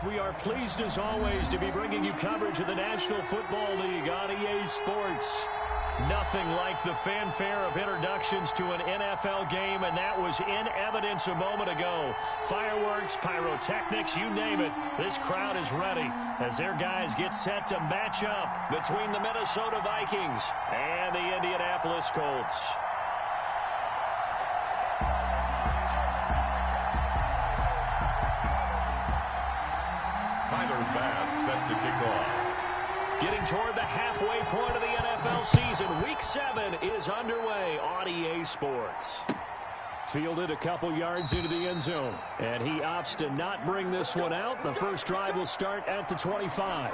We are pleased as always to be bringing you coverage of the National Football League on EA Sports. Nothing like the fanfare of introductions to an NFL game, and that was in evidence a moment ago. Fireworks, pyrotechnics, you name it. This crowd is ready as their guys get set to match up between the Minnesota Vikings and the Indianapolis Colts. Tyler Bass set to kick off. Getting toward the halfway point of the NFL season, Week 7 is underway on EA Sports. Fielded a couple yards into the end zone, and he opts to not bring this one out. The first drive will start at the 25.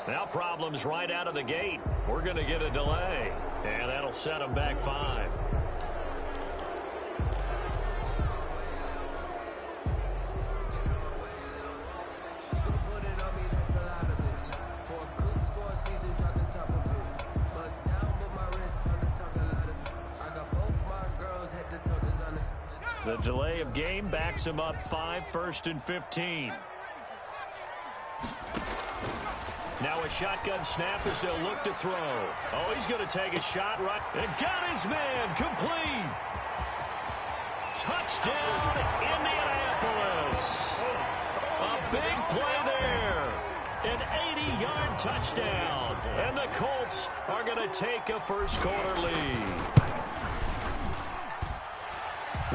Now problems right out of the gate. We're going to get a delay, and that'll set them back 5. The delay of game backs him up 5, 1st and 15. Now a shotgun snap as they'll look to throw. Oh, he's going to take a shot right. And got his man complete. Touchdown, Indianapolis. A big play there. An 80-yard touchdown. And the Colts are going to take a first-quarter lead.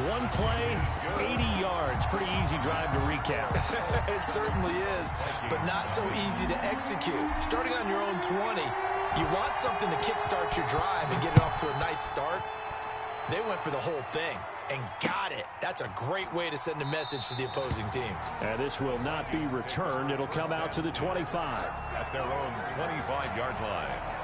One play, 80 yards. Pretty easy drive to recap. It certainly is, but not so easy to execute. Starting on your own 20, you want something to kickstart your drive and get it off to a nice start. They went for the whole thing and got it. That's a great way to send a message to the opposing team. And this will not be returned. It'll come out to the 25. At their own 25-yard line.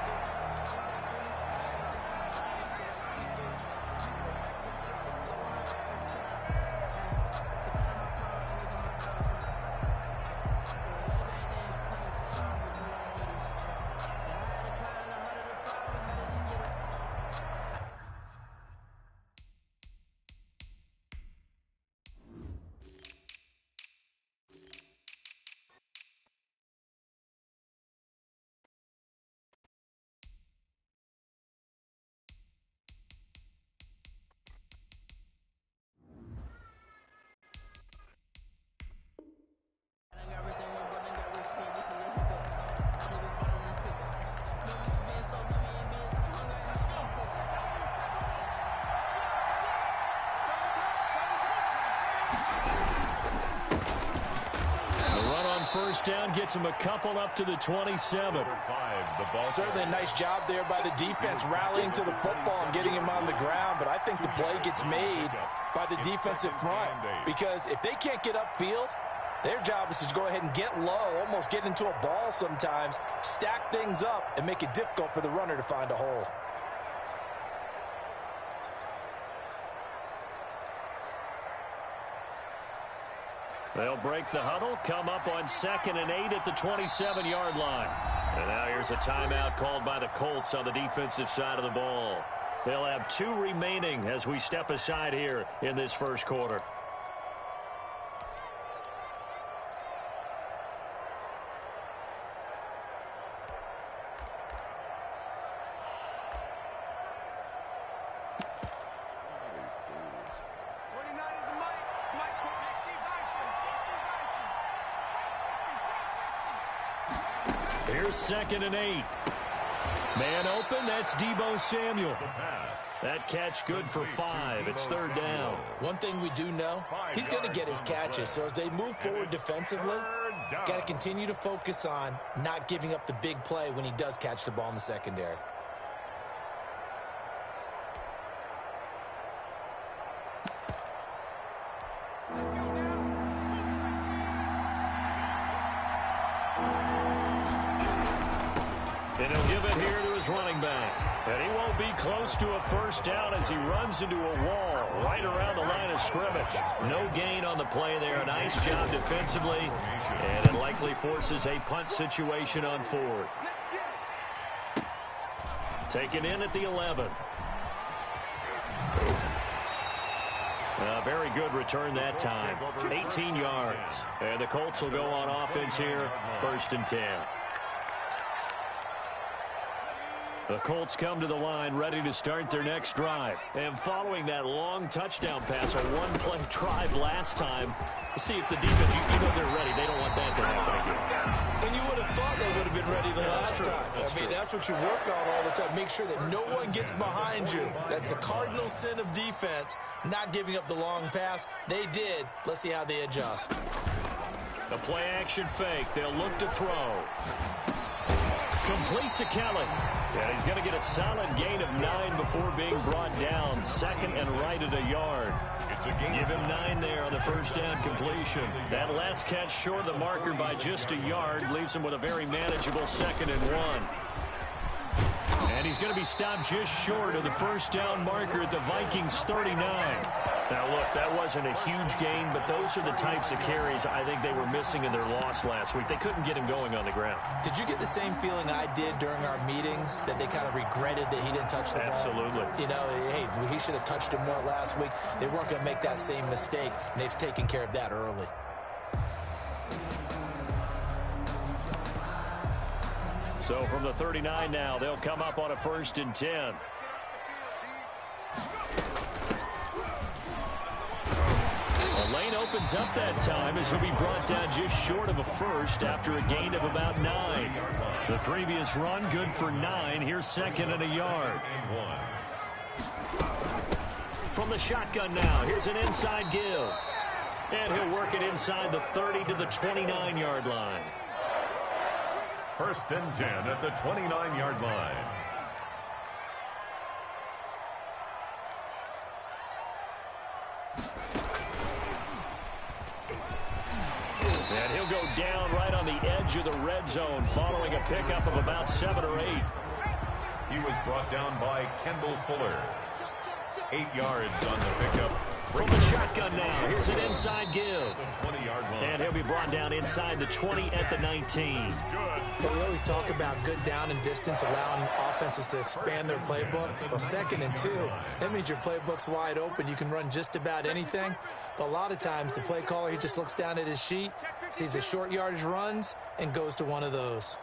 First down gets him a couple up to the 27. Certainly a nice job there by the defense rallying to the football and getting him on the ground, but I think the play gets made by the defensive front because if they can't get upfield, their job is to go ahead and get low, almost get into a ball sometimes, stack things up, and make it difficult for the runner to find a hole. They'll break the huddle, come up on 2nd and 8 at the 27-yard line. And now here's a timeout called by the Colts on the defensive side of the ball. They'll have 2 remaining as we step aside here in this first quarter. Here's 2nd and 8. Man open, that's Deebo Samuel. That catch good for 5. It's 3rd down. One thing we do know, he's going to get his catches. So as they move forward defensively, got to continue to focus on not giving up the big play when he does catch the ball in the secondary. And he'll give it here to his running back. And he won't be close to a first down as he runs into a wall right around the line of scrimmage. No gain on the play there. A nice job defensively. And it likely forces a punt situation on fourth. Taken in at the 11. A very good return that time. 18 yards. And the Colts will go on offense here. 1st and 10. The Colts come to the line ready to start their next drive. And following that long touchdown pass, a one-play drive last time, to see if the defense, you know they're ready. They don't want that to happen again. And you would have thought they would have been ready the last time. That's what you work on all the time. Make sure that no one gets behind you. That's the cardinal sin of defense, not giving up the long pass. They did. Let's see how they adjust. The play-action fake. They'll look to throw. Complete to Kelly. And he's going to get a solid gain of 9 before being brought down. 2nd and right at a yard. Give him 9 there on the first down completion. That last catch short of the marker by just a yard leaves him with a very manageable 2nd and 1. And he's going to be stopped just short of the first down marker at the Vikings 39. Now, look, that wasn't a huge gain, but those are the types of carries I think they were missing in their loss last week. They couldn't get him going on the ground. Did you get the same feeling I did during our meetings, that they kind of regretted that he didn't touch the ball? Absolutely. You know, hey, he should have touched him more last week. They weren't going to make that same mistake, and they've taken care of that early. So from the 39 now, they'll come up on a 1st and 10. The lane opens up that time as he'll be brought down just short of a first after a gain of about 9. The previous run good for 9. Here's 2nd and a yard. From the shotgun now, here's an inside give. And he'll work it inside the 30 to the 29-yard line. 1st and 10 at the 29-yard line. And he'll go down right on the edge of the red zone following a pickup of about 7 or 8. He was brought down by Kendall Fuller. 8 yards on the pickup. From the shotgun now, here's an inside give. 20-yard line. And he'll be brought down inside the 20 at the 19. Well, we always talk about good down and distance, allowing offenses to expand their playbook. Well, 2nd and 2, that means your playbook's wide open. You can run just about anything. But a lot of times, the play caller, he just looks down at his sheet, sees the short yardage runs, and goes to one of those.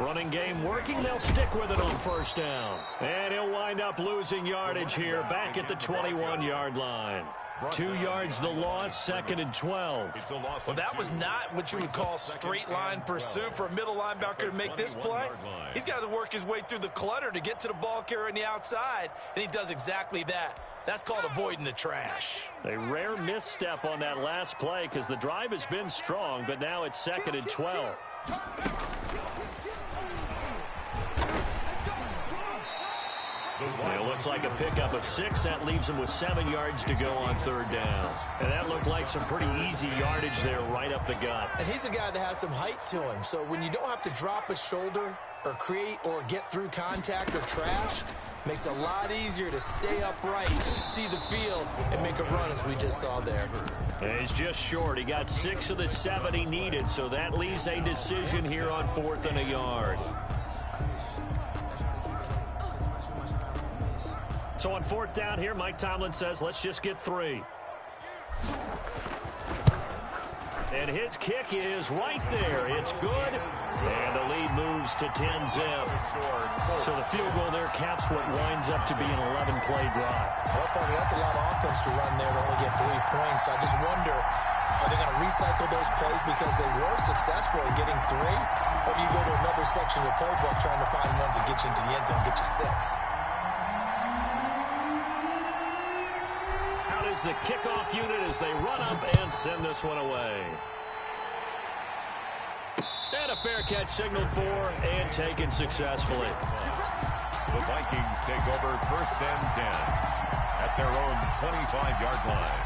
Running game working. They'll stick with it on 1st down. And he'll wind up losing yardage here back at the 21-yard line. 2 yards the loss, 2nd and 12. Well, that was not what you would call straight line pursuit for a middle linebacker to make this play. He's got to work his way through the clutter to get to the ball carrier on the outside, and he does exactly that. That's called avoiding the trash. A rare misstep on that last play because the drive has been strong, but now it's 2nd and 12. It looks like a pickup of 6. That leaves him with 7 yards to go on 3rd down. And that looked like some pretty easy yardage there right up the gut. And he's a guy that has some height to him. So when you don't have to drop a shoulder or create or get through contact or trash, makes it a lot easier to stay upright, see the field, and make a run as we just saw there. And he's just short. He got 6 of the 7 he needed, so that leaves a decision here on 4th and a yard. So on 4th down here, Mike Tomlin says, let's just get 3. And his kick is right there. It's good. And the lead moves to 10-zip. So the field goal there caps what winds up to be an 11-play drive. Well, Parker, that's a lot of offense to run there to only get 3 points. I just wonder, are they going to recycle those plays because they were successful in getting 3? Or do you go to another section of the playbook trying to find ones that get you into the end zone and get you 6? Is the kickoff unit as they run up and send this one away. And a fair catch signaled for and taken successfully. The Vikings take over 1st and 10 at their own 25-yard line.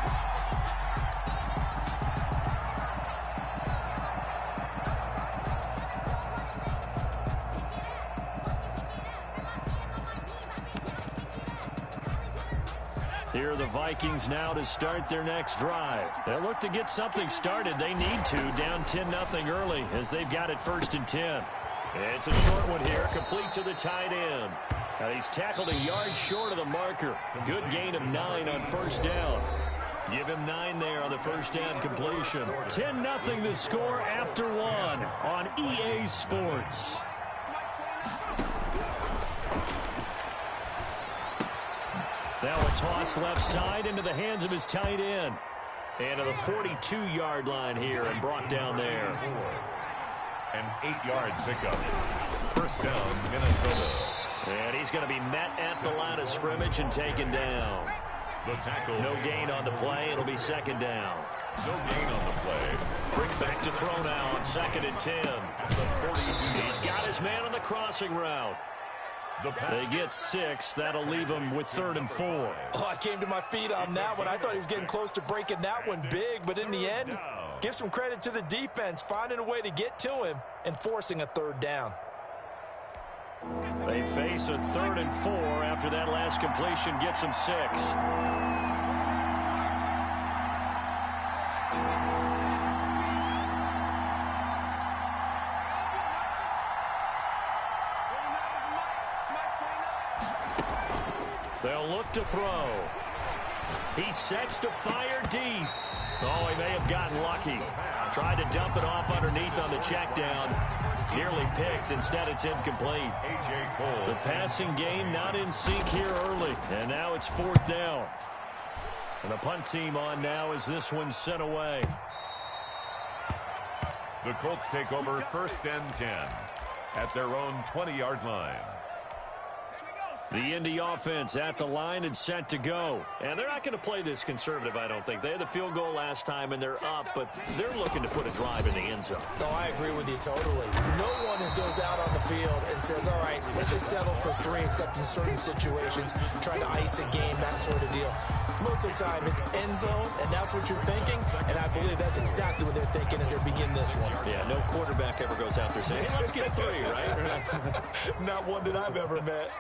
Here are the Vikings now to start their next drive. They'll look to get something started. They need to, down 10-0 early as they've got it 1st and 10. It's a short one here, complete to the tight end. Now he's tackled a yard short of the marker. Good gain of 9 on 1st down. Give him 9 there on the 1st down completion. 10-0 the score after 1 on EA Sports. Now a toss left side into the hands of his tight end. And to the 42-yard line here and brought down there. An 8-yard pickup. 1st down, Minnesota. And he's going to be met at the line of scrimmage and taken down. The tackle. No gain on the play. It'll be 2nd down. No gain on the play. Brings back to throw now on 2nd and 10. At the 42. He's got his man on the crossing route. They get 6. That'll leave him with 3rd and 4. Oh, I came to my feet on that one. I thought he was getting close to breaking that one big, but in the end, give some credit to the defense, finding a way to get to him and forcing a 3rd down. They face a 3rd and 4 after that last completion gets him 6. They'll look to throw. He sets to fire deep. Oh, he may have gotten lucky. Tried to dump it off underneath on the check down. Nearly picked. Instead, it's incomplete. The passing game not in sync here early. And now it's 4th down. And the punt team on now as this one's sent away. The Colts take over 1st and 10 at their own 20-yard line. The Indy offense at the line and set to go. And they're not going to play this conservative, I don't think. They had the field goal last time, and they're up, but they're looking to put a drive in the end zone. No, I agree with you totally. No one goes out on the field and says, all right, let's just settle for 3, except in certain situations, trying to ice a game, that sort of deal. Most of the time, it's end zone, and that's what you're thinking, and I believe that's exactly what they're thinking as they begin this one. Yeah, no quarterback ever goes out there saying, hey, let's get 3, right? Not one that I've ever met.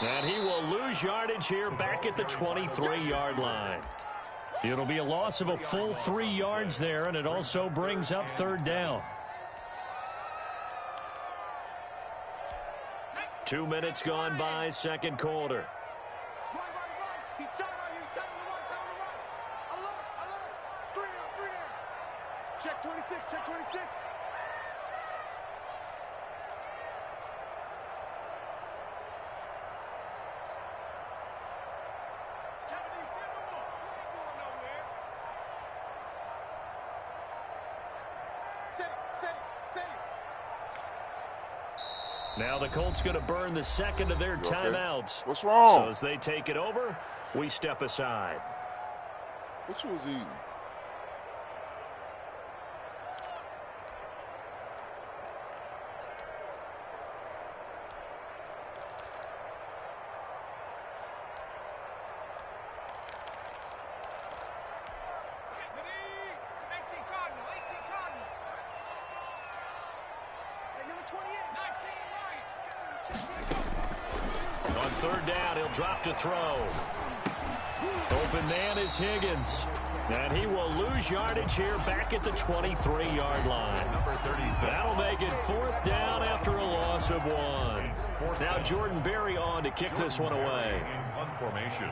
And he will lose yardage here back at the 23-yard line. It'll be a loss of a full 3 yards there, and it also brings up 3rd down. 2 minutes gone by, 2nd quarter. Check 26, check 26. Now the Colts going to burn the 2nd of their timeouts. What's wrong? So as they take it over, we step aside. What you was eating? On 3rd down, he'll drop to throw. Open man is Higgins. And he will lose yardage here back at the 23-yard line. That'll make it 4th down after a loss of 1. Now Jordan Berry on to kick this one away. Punt formation.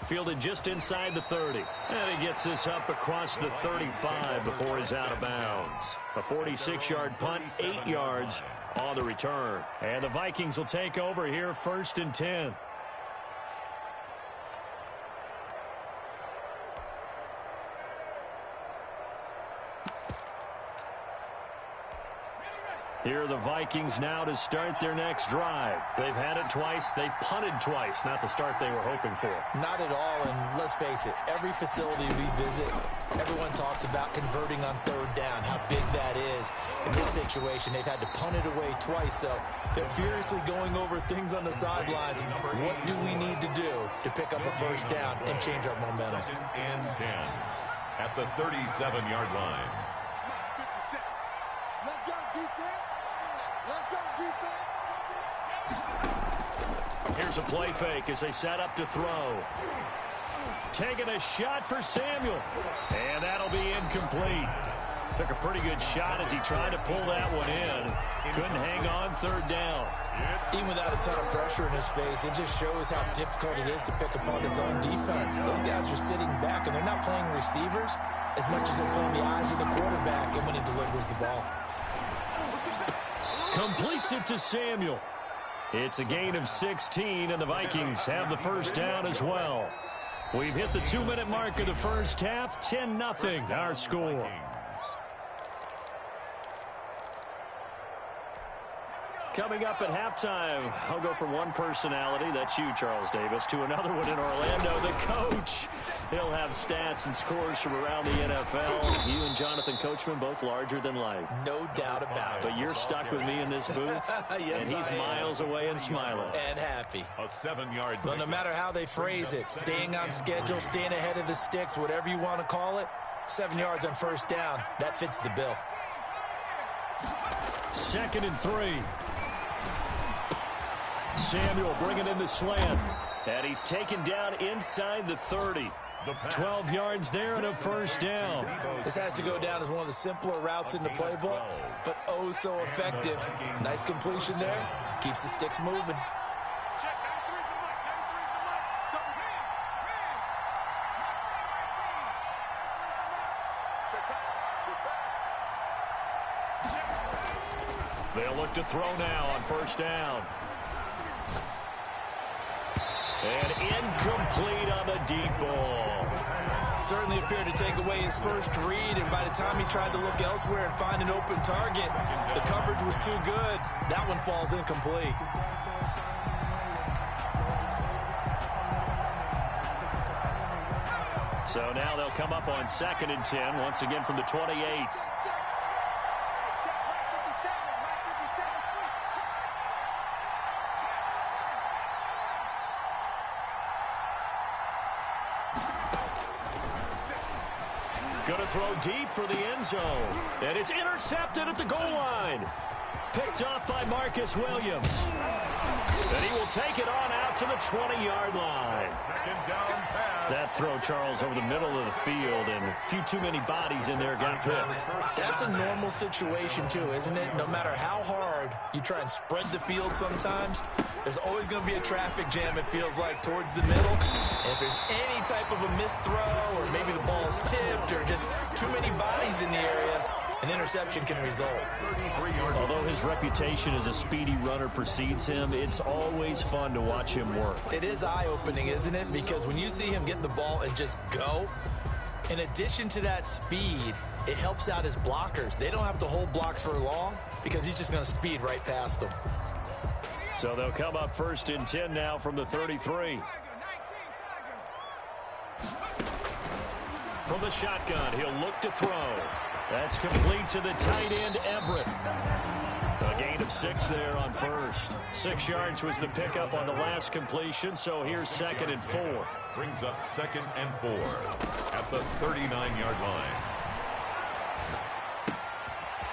Fielded just inside the 30. And he gets this up across the 35 before he's out of bounds. A 46-yard punt, 8 yards on the return. And the Vikings will take over here 1st and 10. Here are the Vikings now to start their next drive. They've had it twice. They've punted twice. Not the start they were hoping for. Not at all, and let's face it, every facility we visit, everyone talks about converting on 3rd down, how big that is. In this situation, they've had to punt it away twice, so they're furiously going over things on the sidelines. What do we need to do to pick up a first down and change our momentum? 2nd and 10 at the 37-yard line. Let's go, defense. Let's go, defense. Here's a play fake as they set up to throw. Taking a shot for Samuel. And that'll be incomplete. Took a pretty good shot as he tried to pull that one in. Couldn't hang on 3rd down. Even without a ton of pressure in his face, it just shows how difficult it is to pick apart his own defense. Those guys are sitting back, and they're not playing receivers as much as they're playing the eyes of the quarterback and when he delivers the ball. Completes it to Samuel. It's a gain of 16, and the Vikings have the first down as well. We've hit the 2-minute mark of the first half. 10-0 our score. Coming up at halftime, I'll go from one personality, that's you, Charles Davis, to another one in Orlando, the coach. He'll have stats and scores from around the NFL. You and Jonathan Coachman, both larger than life. No doubt about it. But you're stuck with me in this booth, yes, and he's miles away and smiling. And happy. A 7-yard. Well, no matter how they phrase it, staying on schedule, staying ahead of the sticks, whatever you want to call it, 7 yards on first down, that fits the bill. 2nd and 3. Samuel bringing in the slant. And he's taken down inside the 30. 12 yards there and a first down. This has to go down as one of the simpler routes in the playbook, but oh so effective. Nice completion there. Keeps the sticks moving. They'll look to throw now on first down. And incomplete on the deep ball. Certainly appeared to take away his first read, and by the time he tried to look elsewhere and find an open target, the coverage was too good. That one falls incomplete. So now they'll come up on 2nd and 10, once again from the 28. Going to throw deep for the end zone. And it's intercepted at the goal line. Picked off by Marcus Williams. And he will take it on out to the 20-yard line. 2nd down pass. That throw, Charles, over the middle of the field, and a few too many bodies in there got picked. That's a normal situation, too, isn't it? No matter how hard you try and spread the field sometimes, there's always going to be a traffic jam, it feels like, towards the middle. And if there's any type of a missed throw, or maybe the ball's tipped, or just too many bodies in the area, an interception can result. Although his reputation as a speedy runner precedes him, it's always fun to watch him work. It is eye-opening, isn't it? Because when you see him get the ball and just go, in addition to that speed, it helps out his blockers. They don't have to hold blocks for long because he's just going to speed right past them. So they'll come up 1st and 10 now from the 33. From the shotgun, he'll look to throw. That's complete to the tight end, Everett. A gain of 6 there on first. 6 yards was the pickup on the last completion, so here's 2nd and 4. Brings up 2nd and 4 at the 39-yard line.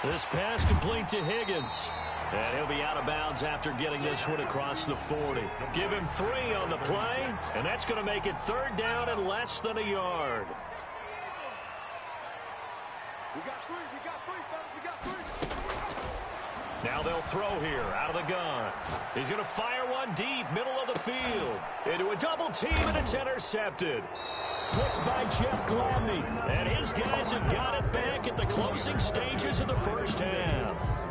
This pass complete to Higgins. And he'll be out of bounds after getting this one across the 40. Give him 3 on the play, and that's going to make it 3rd down and less than a yard. We got 3, fellas, we got 3. Now they'll throw here out of the gun. He's going to fire one deep, middle of the field. Into a double team, and it's intercepted. Picked by Jeff Gladney. And his guys have got it back at the closing stages of the first half.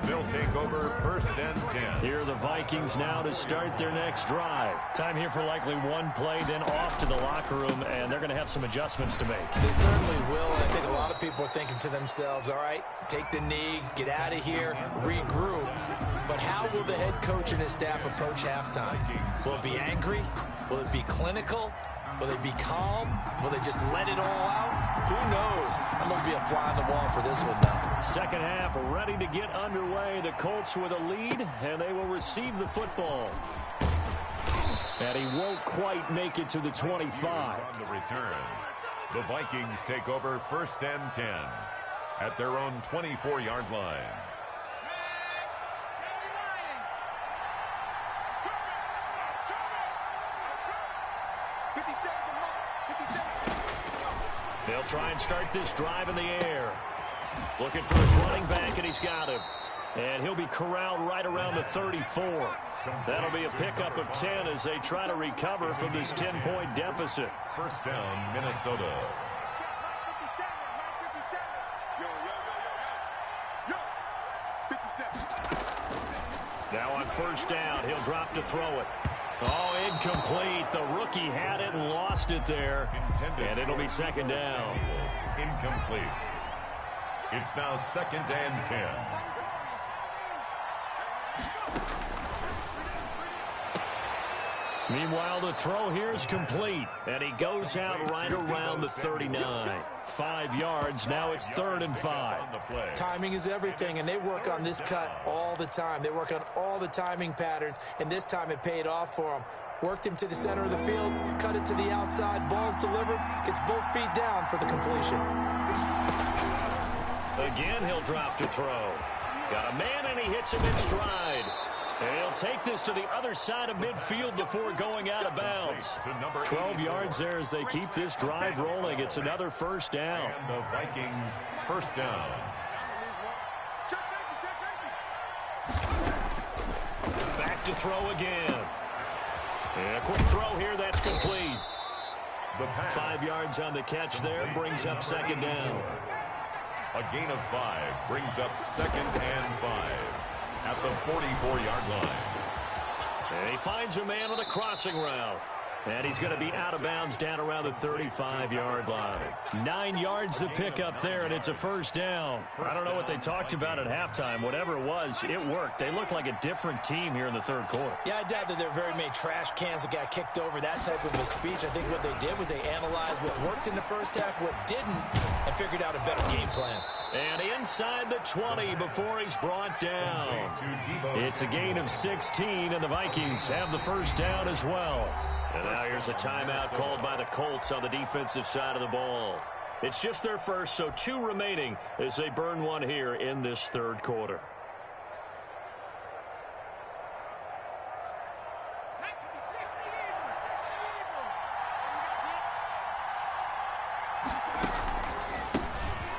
They'll take over 1st and 10. Here are the Vikings now to start their next drive. Time here for likely one play, then off to the locker room, and they're going to have some adjustments to make. They certainly will, and I think a lot of people are thinking to themselves, all right, take the knee, get out of here, regroup. But how will the head coach and his staff approach halftime? Will it be angry? Will it be clinical? Will they be calm? Will they just let it all out? Who knows? I'm going to be a fly on the wall for this one, though. Second half ready to get underway. The Colts with a lead, and they will receive the football. And he won't quite make it to the 25. On the return, the Vikings take over 1st and 10 at their own 24-yard line. They'll try and start this drive in the air. Looking for his running back, and he's got him. And he'll be corralled right around the 34. That'll be a pickup of 10 as they try to recover from this 10-point deficit. First down, Minnesota. Now on first down, he'll drop to throw it. Oh, incomplete. The rookie had it and lost it there. And it'll be second down. Incomplete. It's now 2nd and 10. Meanwhile, the throw here is complete, and he goes out right around the 39. 5 yards, now it's 3rd and 5. Timing is everything, and they work on this cut all the time. They work on all the timing patterns, and this time it paid off for him. Worked him to the center of the field, cut it to the outside, ball's delivered, gets both feet down for the completion. Again, he'll drop to throw. Got a man, and he hits him in stride. And he'll take this to the other side of midfield before going out of bounds. 12 yards there as they keep this drive rolling. It's another first down. And the Vikings first down. Back to throw again. And a quick throw here, that's complete. 5 yards on the catch there, brings up second down. A gain of 5 brings up 2nd and 5. At the 44-yard line. And he finds a man on the crossing route. And he's going to be out of bounds down around the 35-yard line. 9 yards to pick up there, and it's a first down. I don't know what they talked about at halftime. Whatever it was, it worked. They look like a different team here in the third quarter. Yeah, I doubt that there are very many trash cans that got kicked over, that type of a speech. I think what they did was they analyzed what worked in the first half, what didn't, and figured out a better game plan. And inside the 20 before he's brought down. It's a gain of 16, and the Vikings have the first down as well. And now here's a timeout called by the Colts on the defensive side of the ball. It's just their first, so 2 remaining as they burn one here in this third quarter.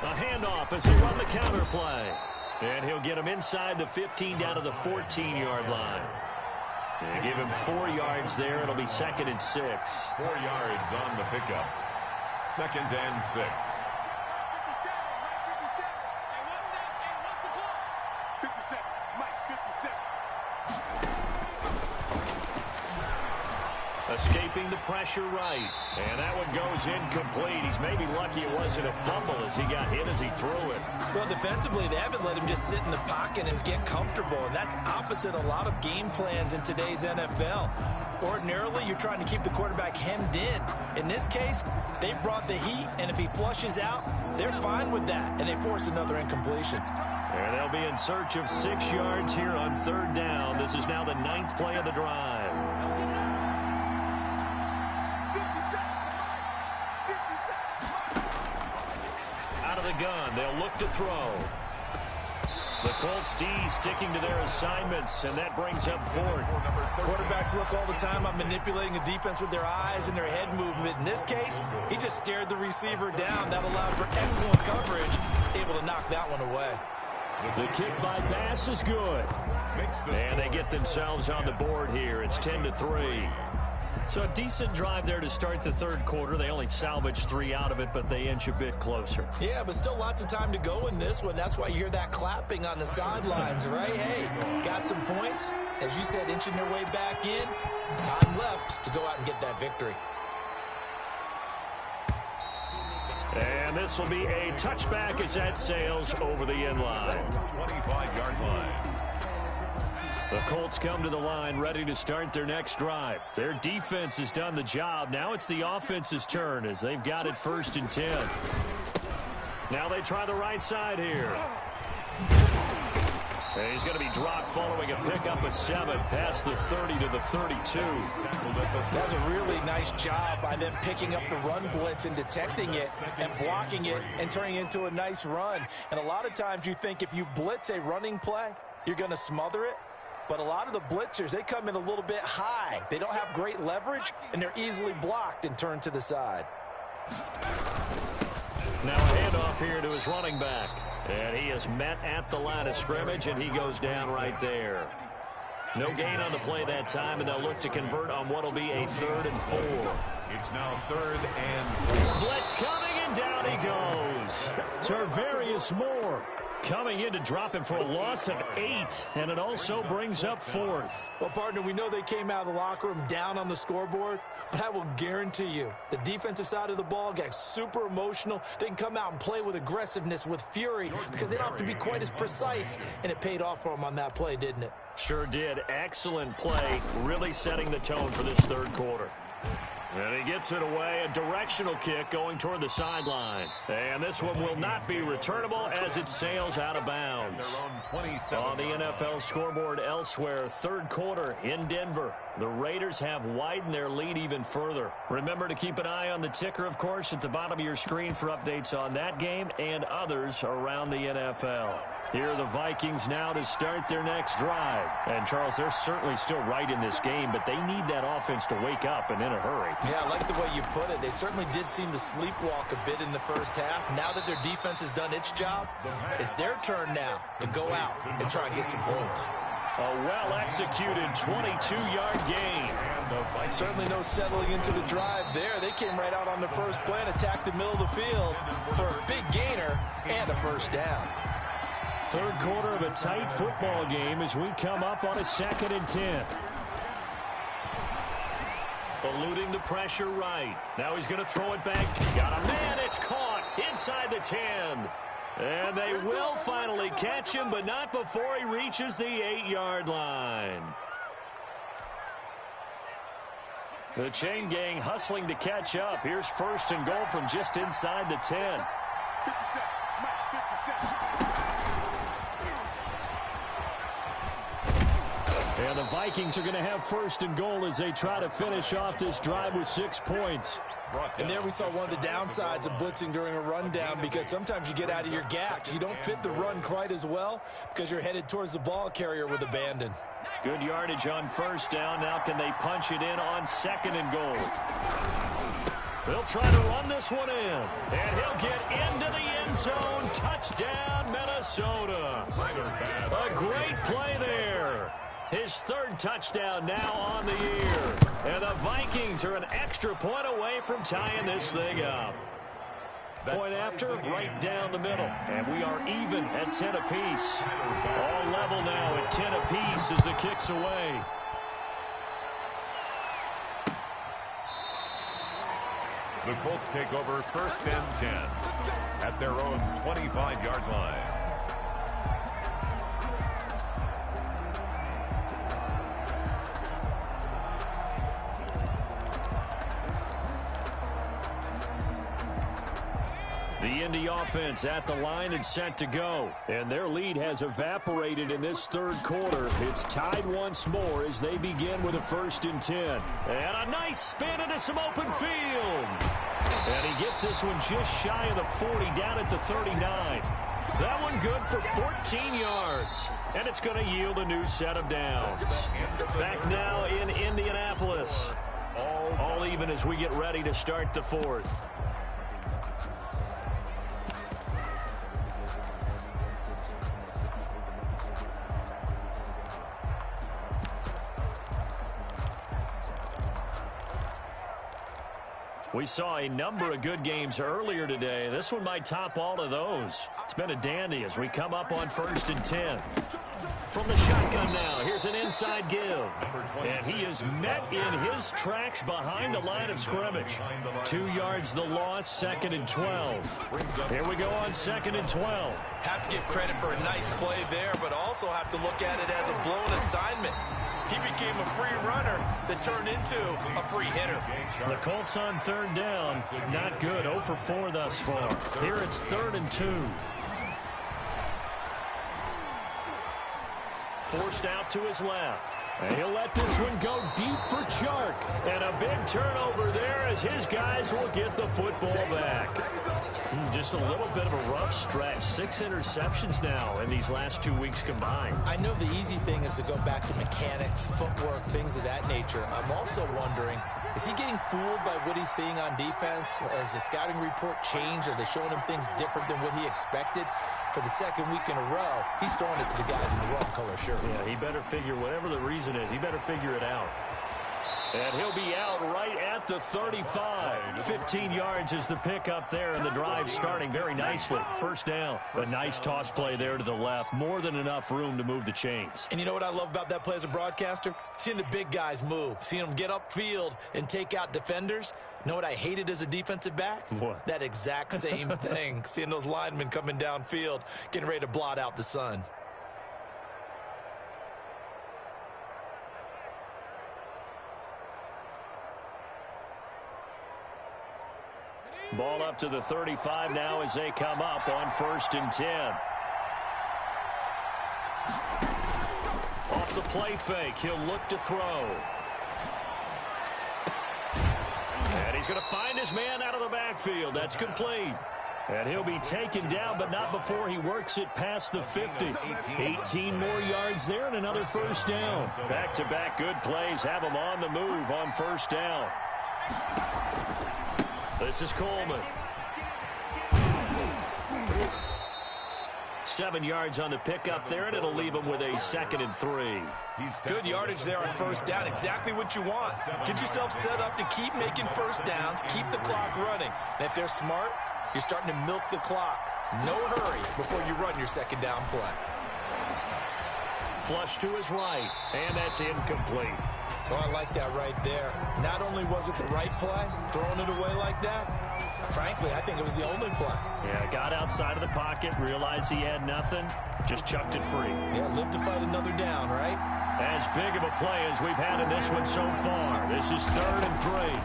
A handoff as they run the counter play. And he'll get him inside the 15 down to the 14-yard line. To give him 4 yards there, it'll be 2nd and 6. 4 yards on the pickup. 2nd and 6. Escaping the pressure right. And that one goes incomplete. He's maybe lucky it wasn't a fumble as he got hit as he threw it. Well, defensively, they haven't let him just sit in the pocket and get comfortable, and that's opposite a lot of game plans in today's NFL. Ordinarily, you're trying to keep the quarterback hemmed in. In this case, they've brought the heat, and if he flushes out, they're fine with that, and they force another incompletion. And they'll be in search of 6 yards here on third down. This is now the 9th play of the drive. Out of the gun, they'll look to throw. The Colts D sticking to their assignments, and that brings up 4th. Quarterbacks work all the time on manipulating a defense with their eyes and their head movement. In this case, he just stared the receiver down. That allowed for excellent coverage, able to knock that one away. The kick by Bass is good. And they get themselves on the board here. It's 10-3. So a decent drive there to start the third quarter. They only salvaged 3 out of it, but they inch a bit closer. Yeah, but still lots of time to go in this one. That's why you hear that clapping on the sidelines, right? Hey, got some points. As you said, inching their way back in. Time left to go out and get that victory. And this will be a touchback as that sails over the end line. 25-yard line. The Colts come to the line ready to start their next drive. Their defense has done the job. Now it's the offense's turn as they've got it 1st and 10. Now they try the right side here. And he's going to be dropped following a pickup of 7 past the 30 to the 32. That's a really nice job by them picking up the run blitz and detecting it and blocking it and turning it into a nice run. And a lot of times you think if you blitz a running play, you're going to smother it. But a lot of the blitzers, they come in a little bit high. They don't have great leverage, and they're easily blocked and turned to the side. Now a handoff here to his running back. And he is met at the line of scrimmage, and he goes down right there. No gain on the play that time, and they'll look to convert on what will be a 3rd and 4. It's now 3rd and 4. Blitz coming, and down he goes. Tarvarius Moore coming in to drop him for a loss of 8, and it also brings up 4th. Well, partner, we know they came out of the locker room down on the scoreboard, but I will guarantee you the defensive side of the ball got super emotional. They can come out and play with aggressiveness, with fury, because they don't have to be quite as precise, and it paid off for them on that play, didn't it? Sure did. Excellent play, really setting the tone for this 3rd quarter. And he gets it away, a directional kick going toward the sideline. And this one will not be returnable as it sails out of bounds. On the NFL scoreboard elsewhere, 3rd quarter in Denver. The Raiders have widened their lead even further. Remember to keep an eye on the ticker, of course, at the bottom of your screen for updates on that game and others around the NFL. Here are the Vikings now to start their next drive. And, Charles, they're certainly still right in this game, but they need that offense to wake up and in a hurry. Yeah, I like the way you put it. They certainly did seem to sleepwalk a bit in the first half. Now that their defense has done its job, it's their turn now to go out and try and get some points. A well-executed 22-yard gain. Certainly no settling into the drive there. They came right out on the first play and attacked the middle of the field for a big gainer and a first down. 3rd quarter of a tight football game as we come up on a 2nd and 10. Eluding the pressure right. Now he's going to throw it back. Got a man. It's caught inside the 10. And they will finally catch him, but not before he reaches the 8-yard line. The chain gang hustling to catch up. Here's 1st and goal from just inside the 10. 50 And the Vikings are going to have 1st and goal as they try to finish off this drive with 6 points. And there we saw one of the downsides of blitzing during a rundown, because sometimes you get out of your gaps. You don't fit the run quite as well because you're headed towards the ball carrier with abandon. Good yardage on 1st down. Now can they punch it in on 2nd and goal? They'll try to run this one in. And he'll get into the end zone. Touchdown, Minnesota. A great play there. His 3rd touchdown now on the year. And the Vikings are an extra point away from tying this thing up. Point after, right down the middle. And we are even at 10 apiece. All level now at 10 apiece as the kick's away. The Colts take over 1st and 10 at their own 25-yard line. The Indy offense at the line and set to go. And their lead has evaporated in this 3rd quarter. It's tied once more as they begin with a 1st and 10. And a nice spin into some open field. And he gets this one just shy of the 40, down at the 39. That one good for 14 yards. And it's going to yield a new set of downs. Back now in Indianapolis. All even as we get ready to start the 4th. We saw a number of good games earlier today. This one might top all of those. It's been a dandy as we come up on 1st and 10. From the shotgun now, here's an inside give. And he is met in his tracks behind the line of scrimmage. 2 yards the loss, 2nd and 12. Here we go on 2nd and 12. Have to give credit for a nice play there, but also have to look at it as a blown assignment. He became a free runner that turned into a free hitter. The Colts on third down. Not good. 0 for 4 thus far. Here it's 3rd and 2. Forced out to his left. And he'll let this one go deep for Chark. And a big turnover there as his guys will get the football back. Just a little bit of a rough stretch. 6 interceptions now in these last 2 weeks combined. I know the easy thing is to go back to mechanics, footwork, things of that nature. I'm also wondering, is he getting fooled by what he's seeing on defense? Has the scouting report changed? Are they showing him things different than what he expected? For the second week in a row, he's throwing it to the guys in the wrong color shirts. Yeah, he better figure, whatever the reason is, he better figure it out. And he'll be out right at the 35. 15 yards is the pickup there, and the drive starting very nicely. First down. A nice toss play there to the left. More than enough room to move the chains. And you know what I love about that play as a broadcaster? Seeing the big guys move. Seeing them get upfield and take out defenders. You know what I hated as a defensive back? What? That exact same thing. Seeing those linemen coming downfield, getting ready to blot out the sun. Ball up to the 35 now as they come up on 1st and 10. Off the play fake, he'll look to throw. And he's going to find his man out of the backfield. That's complete. And he'll be taken down, but not before he works it past the 50. 18 more yards there and another first down. Back-to-back good plays have him on the move on first down. This is Coleman. 7 yards on the pickup there, and it'll leave him with a 2nd and 3. Good yardage there on first down. Exactly what you want. Get yourself set up to keep making first downs, keep the clock running. And if they're smart, you're starting to milk the clock. No hurry before you run your 2nd down play. Flush to his right, and that's incomplete. Oh, I like that right there. Not only was it the right play, throwing it away like that, frankly, I think it was the only play. Yeah, got outside of the pocket, realized he had nothing, just chucked it free. Yeah, live to fight another down, right? As big of a play as we've had in this one so far. This is 3rd and 3.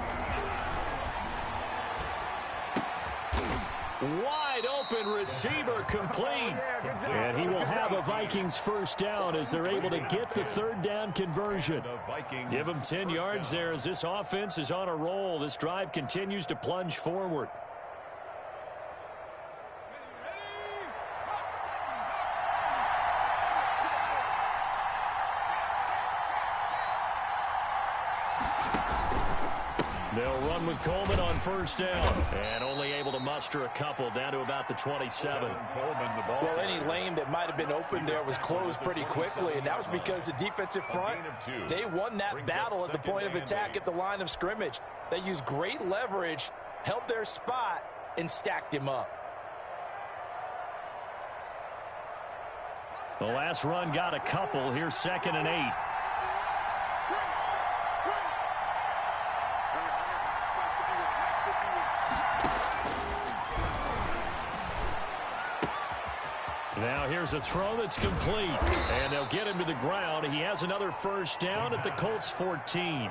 Wide open receiver complete. And he will have a Vikings first down as they're able to get the 3rd down conversion. Give him 10 yards there as this offense is on a roll. This drive continues to plunge forward. They'll run with Coleman on first down. And only able to muster a couple down to about the 27. Well, any lane that might have been open there was closed pretty quickly, and that was because the defensive front, they won that battle at the point of attack at the line of scrimmage. They used great leverage, held their spot, and stacked him up. The last run got a couple. Here's 2nd and 8. Now here's a throw that's complete. And they'll get him to the ground. He has another first down at the Colts 14.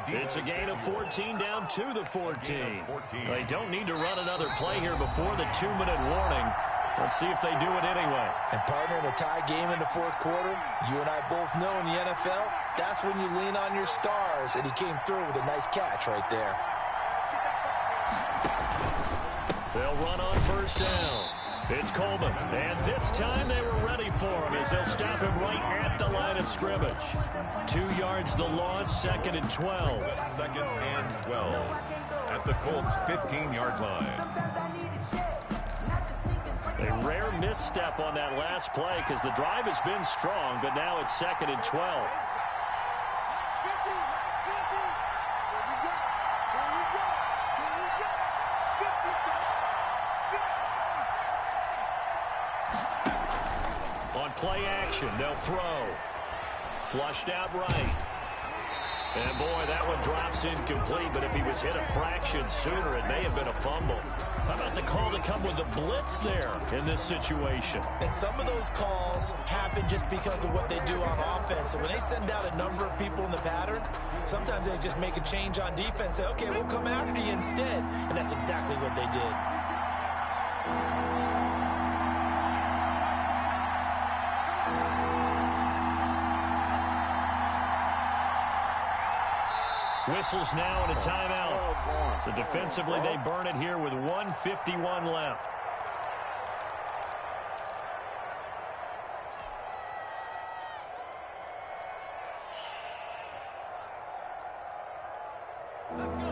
It's a gain of 14 down to the 14. They don't need to run another play here before the 2-minute warning. Let's see if they do it anyway. And partner, in a tie game in the 4th quarter, you and I both know in the NFL, that's when you lean on your stars. And he came through with a nice catch right there. They'll run on first down. It's Coleman, and this time they were ready for him as they'll stop him right at the line of scrimmage. 2 yards the loss, 2nd and 12. 2nd and 12 at the Colts' 15-yard line. A rare misstep on that last play because the drive has been strong, but now it's 2nd and 12. Play action, they'll throw. Flushed out right. And boy, that one drops incomplete, but if he was hit a fraction sooner, it may have been a fumble. How about the call to come with the blitz there in this situation? And some of those calls happen just because of what they do on offense. So when they send out a number of people in the pattern, sometimes they just make a change on defense, say, okay, we'll come after you instead. And that's exactly what they did. Whistles now and a timeout. So defensively, they burn it here with 1:51 left.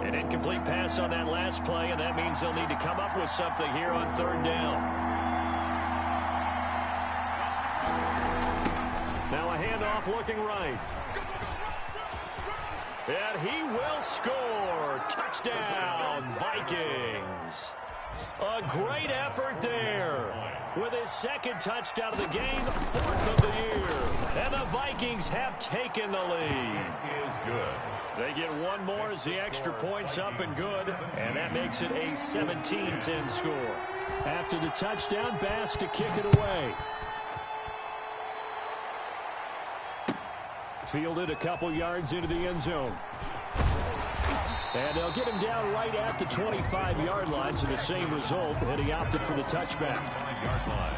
An incomplete pass on that last play, and that means they'll need to come up with something here on third down. Now a handoff looking right. And he will score. Touchdown, Vikings. A great effort there. With his second touchdown of the game, fourth of the year. And the Vikings have taken the lead. Is good. They get one more as the extra point's up and good. And that makes it a 17-10 score. After the touchdown, Bass to kick it away. Fielded a couple yards into the end zone. And they'll get him down right at the 25-yard line, so the same result, and he opted for the touchback. 5-yard line.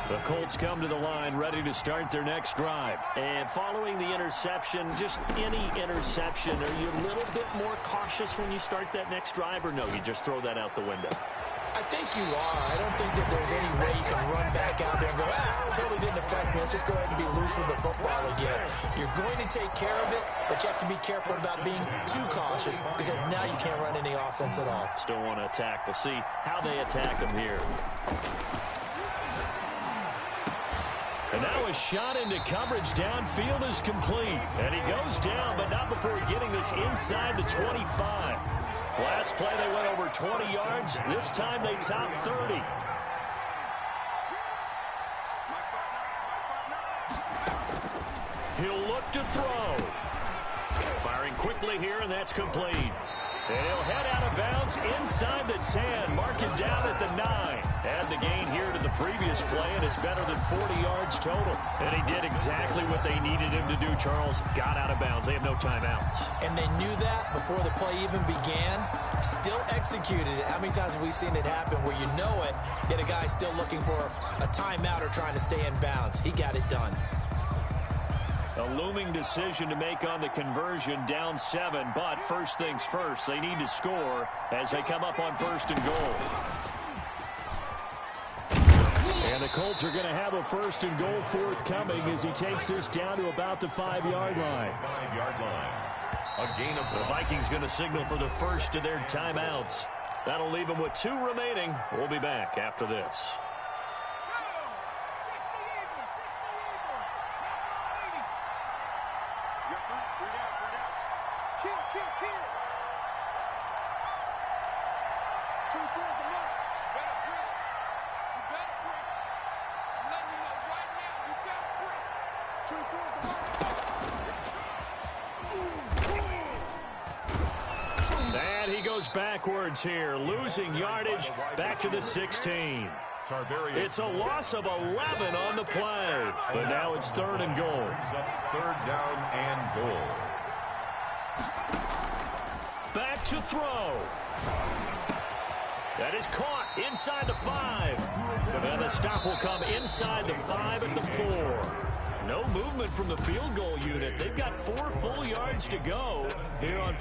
The Colts come to the line ready to start their next drive. And following the interception, just any interception, are you a little bit more cautious when you start that next drive, or no, you just throw that out the window? I think you are. I don't think that there's any way you can run back out there and go, totally didn't affect me. Let's just go ahead and be loose with the football again. You're going to take care of it, but you have to be careful about being too cautious because now you can't run any offense at all. Still want to attack. We'll see how they attack him here. And now a shot into coverage downfield is complete. And he goes down, but not before getting this inside the 25. Last play, they went over 20 yards. This time, they topped 30. He'll look to throw. Firing quickly here, and that's complete. And he'll head out of bounds inside the 10. Mark him down at the 9. Add the gain here to the previous play, and it's better than 40 yards total. And he did exactly what they needed him to do, Charles. Got out of bounds. They have no timeouts. And they knew that before the play even began. Still executed it. How many times have we seen it happen where you know it, yet a guy's still looking for a timeout or trying to stay in bounds? He got it done. A looming decision to make on the conversion, down 7, but first things first, they need to score as they come up on first and goal. And the Colts are going to have a first and goal forthcoming as he takes this down to about the 5-yard line. 5-yard line. A gain of the Vikings going to signal for the first of their timeouts. That'll leave them with 2 remaining. We'll be back after this. And he goes backwards here, losing yardage back to the 16. It's a loss of 11 on the play, but now it's 3rd and goal. Third down and goal. Back to throw. That is caught inside the 5. And the stop will come inside the 5 at the 4. No movement from the field goal unit. They've got 4 full yards to go here on